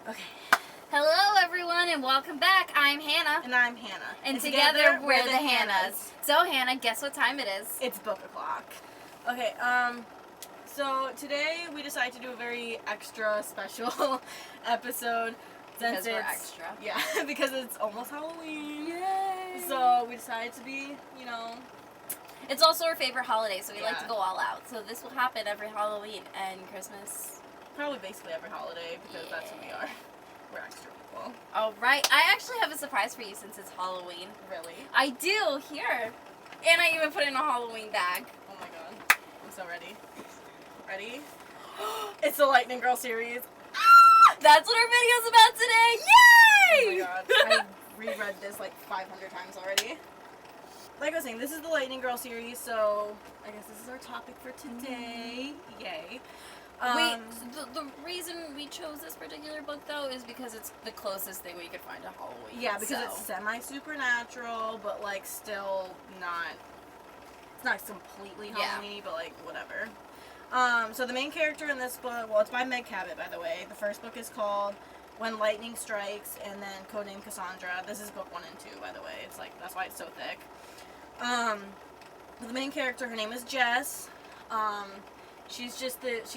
Okay. Hello, everyone, and welcome back. I'm Hannah. And I'm Hannah. And together, we're the Hannahs. So, Hannah, guess what time it is? It's book o'clock. Okay, so today we decided to do a very extra special episode. Because we're extra. Yeah, because it's almost Halloween. Yay! So we decided to be, It's also our favorite holiday, so we like Yeah. to go all out. So this will happen every Halloween and Christmas. probably basically every holiday because that's who we are. We're extra people. All right. I actually have a surprise for you since it's Halloween. Really? I do. Here. And I even put it in a Halloween bag. Oh my god. I'm so ready. Ready? It's the Lightning Girl series. That's what our video's about today. Yay! Oh my god. I reread this like 500 times already. Like I was saying, this is the Lightning Girl series, so I guess this is our topic for today. Yay. The reason we chose this particular book, though, is because it's the closest thing we could find to Halloween. Yeah, because it's semi-supernatural, but like still not, it's not completely Halloween-y, but like whatever. So the main character in this book, well, it's by Meg Cabot, by the way. The first book is called When Lightning Strikes, and then codename Cassandra. This is book 1 and 2, by the way. It's like, that's why it's so thick. The main character, her name is Jess. She's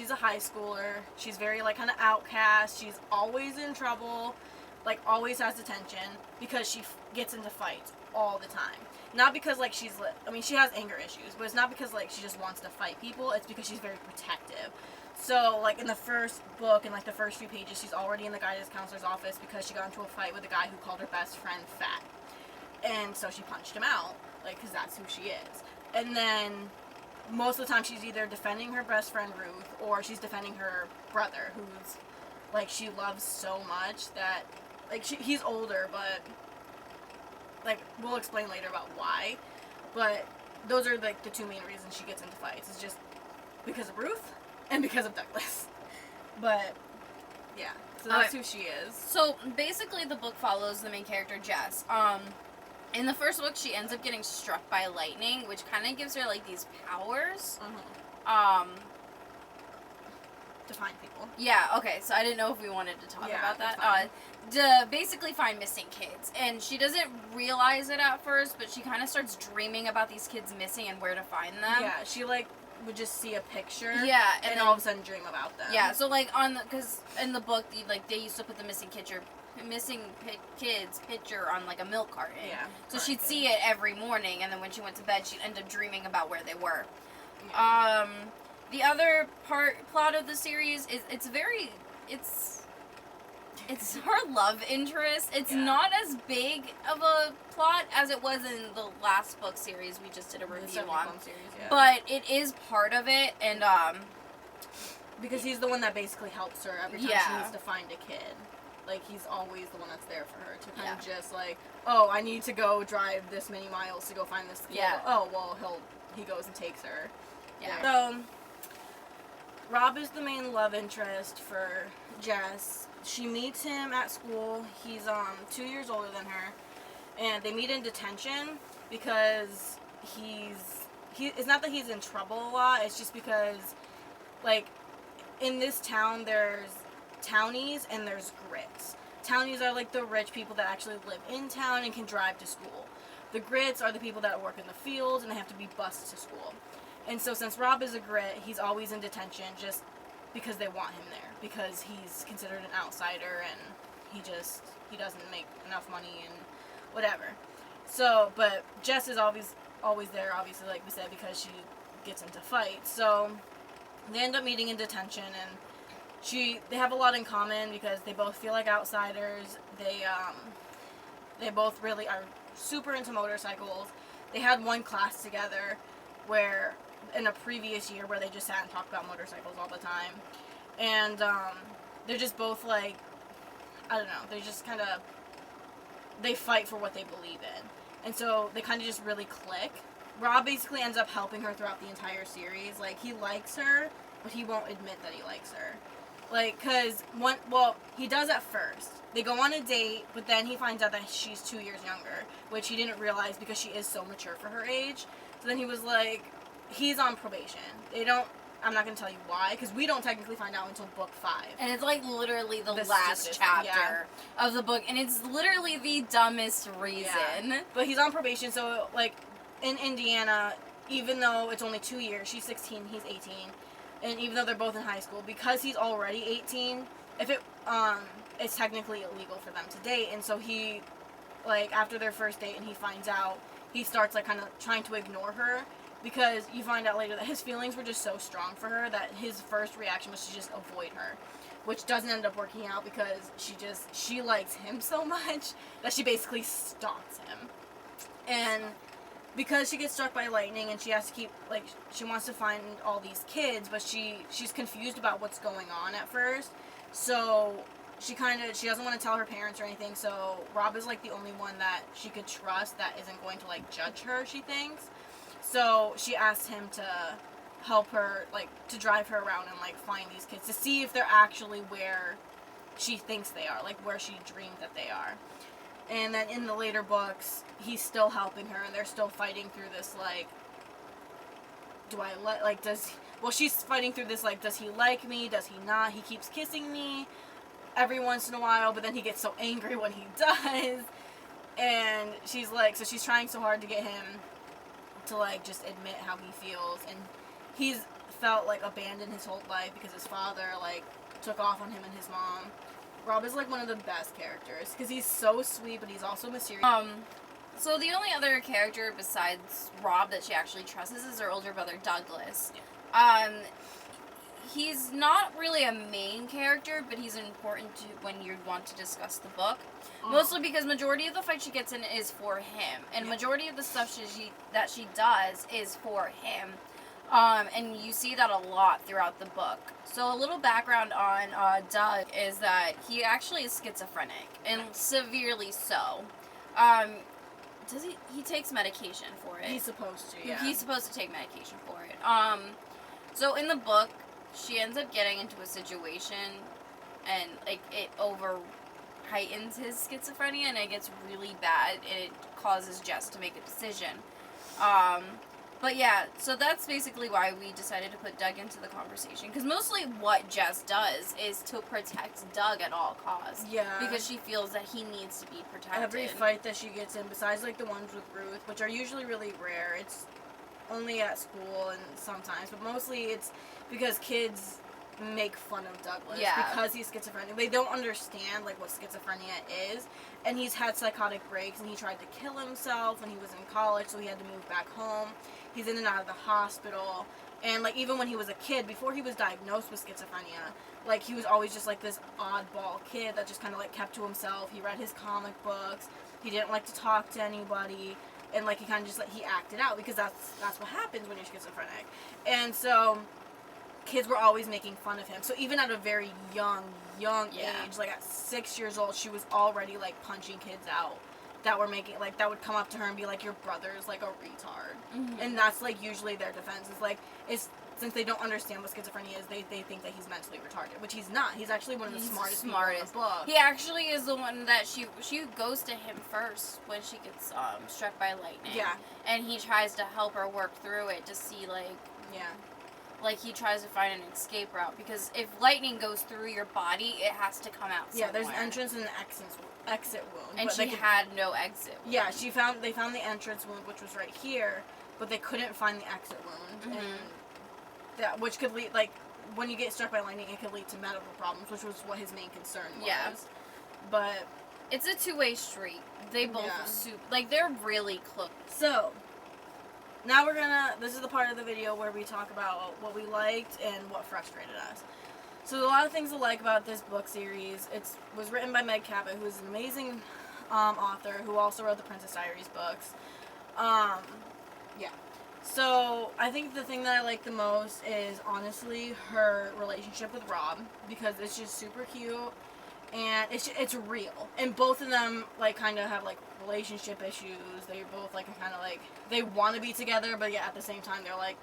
a high schooler. She's very like kind of outcast. She's always in trouble, like always has detention because she gets into fights all the time. Not because like she has anger issues, but it's not because like she just wants to fight people. It's because she's very protective. So like in the first book, in like the first few pages, she's already in the guidance counselor's office because she got into a fight with a guy who called her best friend fat, and so she punched him out, like because that's who she is. And then most of the time she's either defending her best friend Ruth or she's defending her brother, who's like she loves so much that like he's older, but like we'll explain later about why. But those are like the two main reasons she gets into fights. It's just because of Ruth and because of Douglas. But yeah, so that's who she is. So basically the book follows the main character Jess. In the first book, she ends up getting struck by lightning, which kind of gives her, like, these powers. To find people. Yeah, okay, so I didn't know if we wanted to talk about that. To basically find missing kids. And she doesn't realize it at first, but she kind of starts dreaming about these kids missing and where to find them. Yeah, she, like, would just see a picture. Yeah, and then all of a sudden dream about them. Yeah, so, like, because in the book, they used to put the missing kids picture on like a milk carton. Yeah. So she'd see it every morning, and then when she went to bed, she'd end up dreaming about where they were. Yeah. The other plot of the series is it's her love interest. It's not as big of a plot as it was in the last book series we just did a review on. Series, yeah. But it is part of it, and because he's the one that basically helps her every time she needs to find a kid. Like, he's always the one that's there for her to kind of just, like, oh, I need to go drive this many miles to go find this kid. Yeah. Oh, well, he goes and takes her. Yeah. So, Rob is the main love interest for Jess. She meets him at school. He's, 2 years older than her. And they meet in detention because it's not that he's in trouble a lot. It's just because, like, in this town, there's townies and there's grits. Townies are like the rich people that actually live in town and can drive to school. The grits are the people that work in the fields and they have to be bused to school. And so since Rob is a grit, he's always in detention just because they want him there, because he's considered an outsider and he doesn't make enough money and whatever. So, but Jess is always there, obviously, like we said, because she gets into fights. So they end up meeting in detention, and they have a lot in common because they both feel like outsiders. They both really are super into motorcycles. They had one class together where, in a previous year, where they just sat and talked about motorcycles all the time. And they're just both like, I don't know, they fight for what they believe in. And so they kind of just really click. Rob basically ends up helping her throughout the entire series. Like, he likes her, but he won't admit that he likes her. Like, he does at first. They go on a date, but then he finds out that she's 2 years younger, which he didn't realize because she is so mature for her age. So then he was like, he's on probation. I'm not going to tell you why, because we don't technically find out until book 5. And it's like literally the This last stupidest chapter of the book, and it's literally the dumbest reason. Yeah. But he's on probation, so like in Indiana, even though it's only 2 years, she's 16, he's 18, and even though they're both in high school, because he's already 18, if it's technically illegal for them to date, and so he, like, after their first date and he finds out, he starts like kind of trying to ignore her. Because you find out later that his feelings were just so strong for her that his first reaction was to just avoid her. Which doesn't end up working out because she likes him so much that she basically stalks him. And because she gets struck by lightning and she has to keep, like, she wants to find all these kids, but she's confused about what's going on at first. So she doesn't want to tell her parents or anything, so Rob is like the only one that she could trust that isn't going to like judge her, she thinks. So she asked him to help her, like, to drive her around and, like, find these kids to see if they're actually where she thinks they are, like, where she dreamed that they are. And then in the later books, he's still helping her, and they're still fighting through this, like, she's fighting through this, like, does he like me, does he not, he keeps kissing me every once in a while, but then he gets so angry when he does, and she's, like, so she's trying so hard to get him to, like, just admit how he feels, and he's felt, like, abandoned his whole life because his father, like, took off on him and his mom. Rob is, like, one of the best characters, because he's so sweet, but he's also mysterious. So the only other character besides Rob that she actually trusts is her older brother, Douglas. He's not really a main character, but he's important when you want to discuss the book. Mostly because majority of the fight she gets in is for him, and majority of the stuff that she does is for him. And you see that a lot throughout the book. So a little background on Doug is that he actually is schizophrenic, and severely so. He takes medication for it. He's supposed to, yeah. He's supposed to take medication for it. So in the book, she ends up getting into a situation, and, like, it heightens his schizophrenia, and it gets really bad, and it causes Jess to make a decision. But yeah, so that's basically why we decided to put Doug into the conversation, because mostly what Jess does is to protect Doug at all costs. Yeah. Because she feels that he needs to be protected. Every fight that she gets in, besides, like, the ones with Ruth, which are usually really rare, it's only at school and sometimes, but mostly it's because kids make fun of Douglas because he's schizophrenic. They don't understand, like, what schizophrenia is, and he's had psychotic breaks, and he tried to kill himself when he was in college, so he had to move back home. He's in and out of the hospital, and, like, even when he was a kid, before he was diagnosed with schizophrenia, like, he was always just, like, this oddball kid that just kind of, like, kept to himself. He read his comic books. He didn't like to talk to anybody. And, like, he kind of just, like, he acted out because that's what happens when you're schizophrenic. And so kids were always making fun of him. So even at a very young age, like, at 6 years old, she was already, like, punching kids out that were making, like, that would come up to her and be like, your brother's, like, a retard. Mm-hmm. And that's, like, usually their defense is, like, since they don't understand what schizophrenia is, they think that he's mentally retarded, which he's not. He's actually one of the smartest people in the book. He actually is the one that she goes to him first when she gets struck by lightning. Yeah. And he tries to help her work through it to see, like... Yeah. Like, he tries to find an escape route, because if lightning goes through your body, it has to come out somewhere. Yeah, there's an entrance and an exit wound. And she had no exit wound. Yeah, they found the entrance wound, which was right here, but they couldn't find the exit wound. Mm-hmm. And which could lead, like, when you get struck by lightning, it could lead to medical problems, which was what his main concern was. Yeah. But it's a two-way street. They both they're really close. So now this is the part of the video where we talk about what we liked and what frustrated us. So there's a lot of things to like about this book series. It was written by Meg Cabot, who is an amazing author who also wrote the Princess Diaries books. Yeah. So I think the thing that I like the most is honestly her relationship with Rob, because it's just super cute and it's real. And both of them, like, kind of have, like, relationship issues. They both, like, kind of, like, they want to be together, but yeah, at the same time they're like,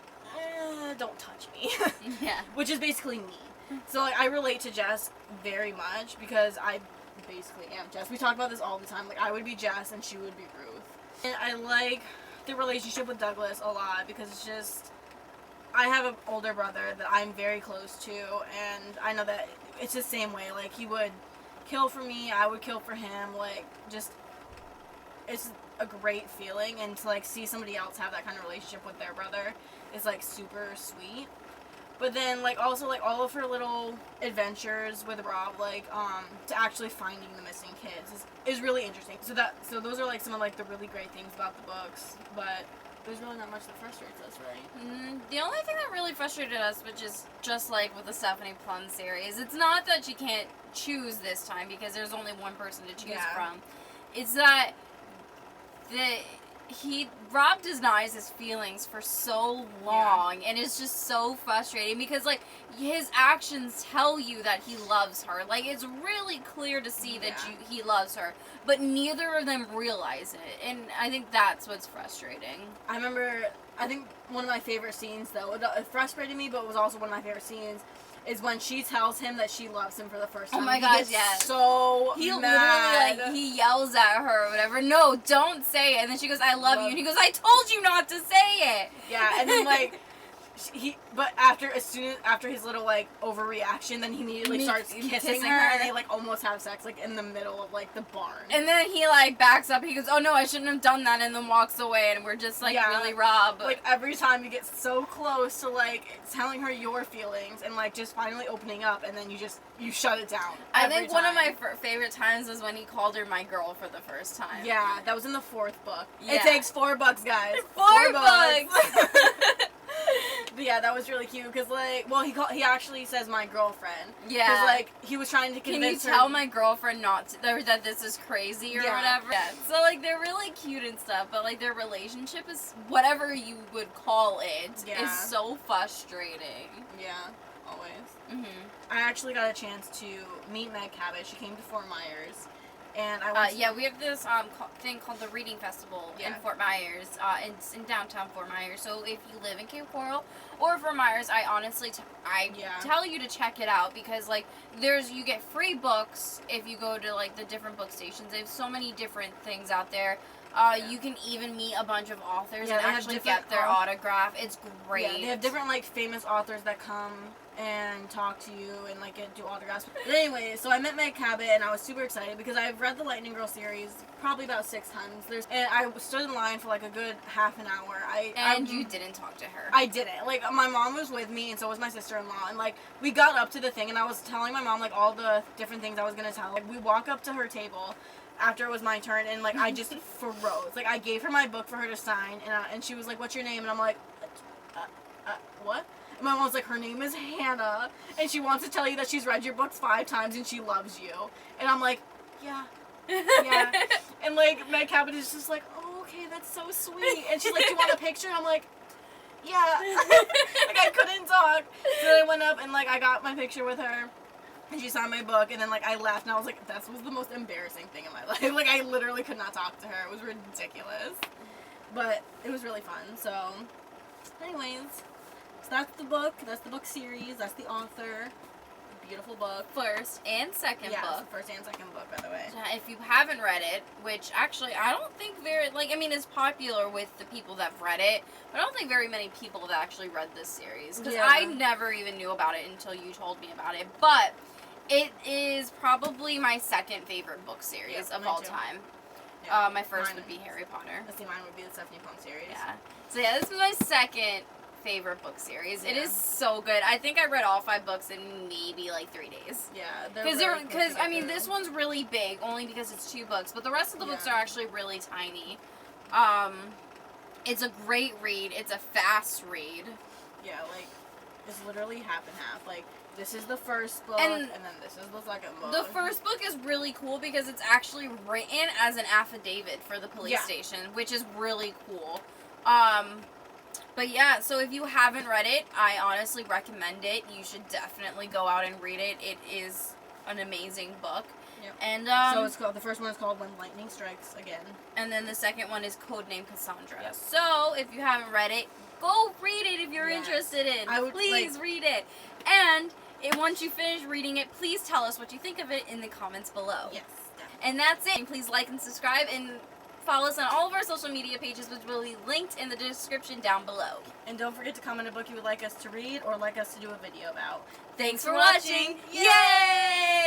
don't touch me. Yeah. Which is basically me. So, like, I relate to Jess very much because I basically am Jess. We talk about this all the time. Like, I would be Jess and she would be Ruth. And I like the relationship with Douglas a lot because it's just, I have an older brother that I'm very close to, and I know that it's the same way. Like, he would kill for me, I would kill for him. Like, just, it's a great feeling, and to, like, see somebody else have that kind of relationship with their brother is, like, super sweet. But then, like, also, like, all of her little adventures with Rob, like, to actually finding the missing kids is really interesting. So those are, like, some of, like, the really great things about the books, but there's really not much that frustrates us, right? The only thing that really frustrated us, which is just like with the Stephanie Plum series, it's not that she can't choose this time because there's only one person to choose from. It's that Rob denies his feelings for so long, and it's just so frustrating because, like, his actions tell you that he loves her. Like, it's really clear to see that he loves her, but neither of them realize it, and I think that's what's frustrating. I think one of my favorite scenes, though, it frustrated me, but it was also one of my favorite scenes, is when she tells him that she loves him for the first time. Oh my gosh, yes. So he mad. literally, like, he yells at her or whatever. No, don't say it. And then she goes, I love you. And he goes, I told you not to say it. Yeah, and then, like, but after his little, like, overreaction, then he immediately starts kissing her, and they, like, almost have sex, like, in the middle of, like, the barn. And then he, like, backs up. He goes, oh no, I shouldn't have done that, and then walks away, and we're just, like, really Rob. Like, every time you get so close to, like, telling her your feelings and, like, just finally opening up, and then you shut it down. I think one of my favorite times was when he called her my girl for the first time. Yeah, that was in the 4th book. Yeah. It takes $4, guys. 4 bucks! But yeah, that was really cute because, like, well, he actually says my girlfriend. Yeah. Because, like, he was trying to convince her. Can you tell my girlfriend not to, that this is crazy or whatever? Yeah. So, like, they're really cute and stuff, but, like, their relationship is, whatever you would call it, is so frustrating. Yeah, always. Mm-hmm. I actually got a chance to meet Meg Cabot. She came to Fort Myers. And I went we have this thing called the Reading Festival in Fort Myers. It's in downtown Fort Myers. So if you live in Cape Coral or Fort Myers, I honestly tell you to check it out because, like, you get free books if you go to, like, the different book stations. They have so many different things out there. You can even meet a bunch of authors and actually get their autograph. It's great. Yeah, they have different, like, famous authors that come and talk to you and, like, do autographs. But anyway, so I met Meg Cabot and I was super excited because I've read the Lightning Girl series probably about 6 times. And I stood in line for, like, a good half an hour. You didn't talk to her. I didn't. Like, my mom was with me and so was my sister-in-law. And, like, we got up to the thing and I was telling my mom, like, all the different things I was going to tell. Like, we walk up to her table after it was my turn, and, like, I just froze. Like, I gave her my book for her to sign, and she was like, what's your name? And I'm like, what? And my mom was like, her name is Hannah, and she wants to tell you that she's read your books 5 times and she loves you. And I'm like, yeah. And, like, Meg Cabot is just like, oh, okay, that's so sweet. And she's like, do you want a picture? And I'm like, yeah. Like, I couldn't talk. So I went up and, like, I got my picture with her. And she signed my book, and then, like, I left, and I was like, that was the most embarrassing thing in my life. Like, I literally could not talk to her. It was ridiculous. But it was really fun, so. Anyways, so that's the book. That's the book series. That's the author. Beautiful book. First and second book. Yeah, it's the first and second book, by the way. If you haven't read it, which actually I don't think it's popular with the people that have read it, but I don't think very many people have actually read this series. Because I never even knew about it until you told me about it. But it is probably my second favorite book series of all time. Yeah. My first would be Harry Potter. Let's see, mine would be the Stephanie Plum series. Yeah. So yeah, this is my second favorite book series. It is so good. I think I read all 5 books in maybe like 3 days. Yeah, because I mean this one's really big only because it's 2 books, but the rest of the books are actually really tiny. It's a great read. It's a fast read. Yeah, like it's literally half and half. Like this is the first book, and then this is the second book. The first book is really cool because it's actually written as an affidavit for the police station, which is really cool. But yeah, so if you haven't read it, I honestly recommend it. You should definitely go out and read it. It is an amazing book. Yep. And so the first one is called When Lightning Strikes Again. And then the second one is Codename Cassandra. Yep. So if you haven't read it, go read it if you're interested in. Please read it. And once you finish reading it, please tell us what you think of it in the comments below. Yes. And that's it. And please like and subscribe and Follow us on all of our social media pages, which will be linked in the description down below. And don't forget to comment a book you would like us to read or like us to do a video about. Thanks for watching. Yay!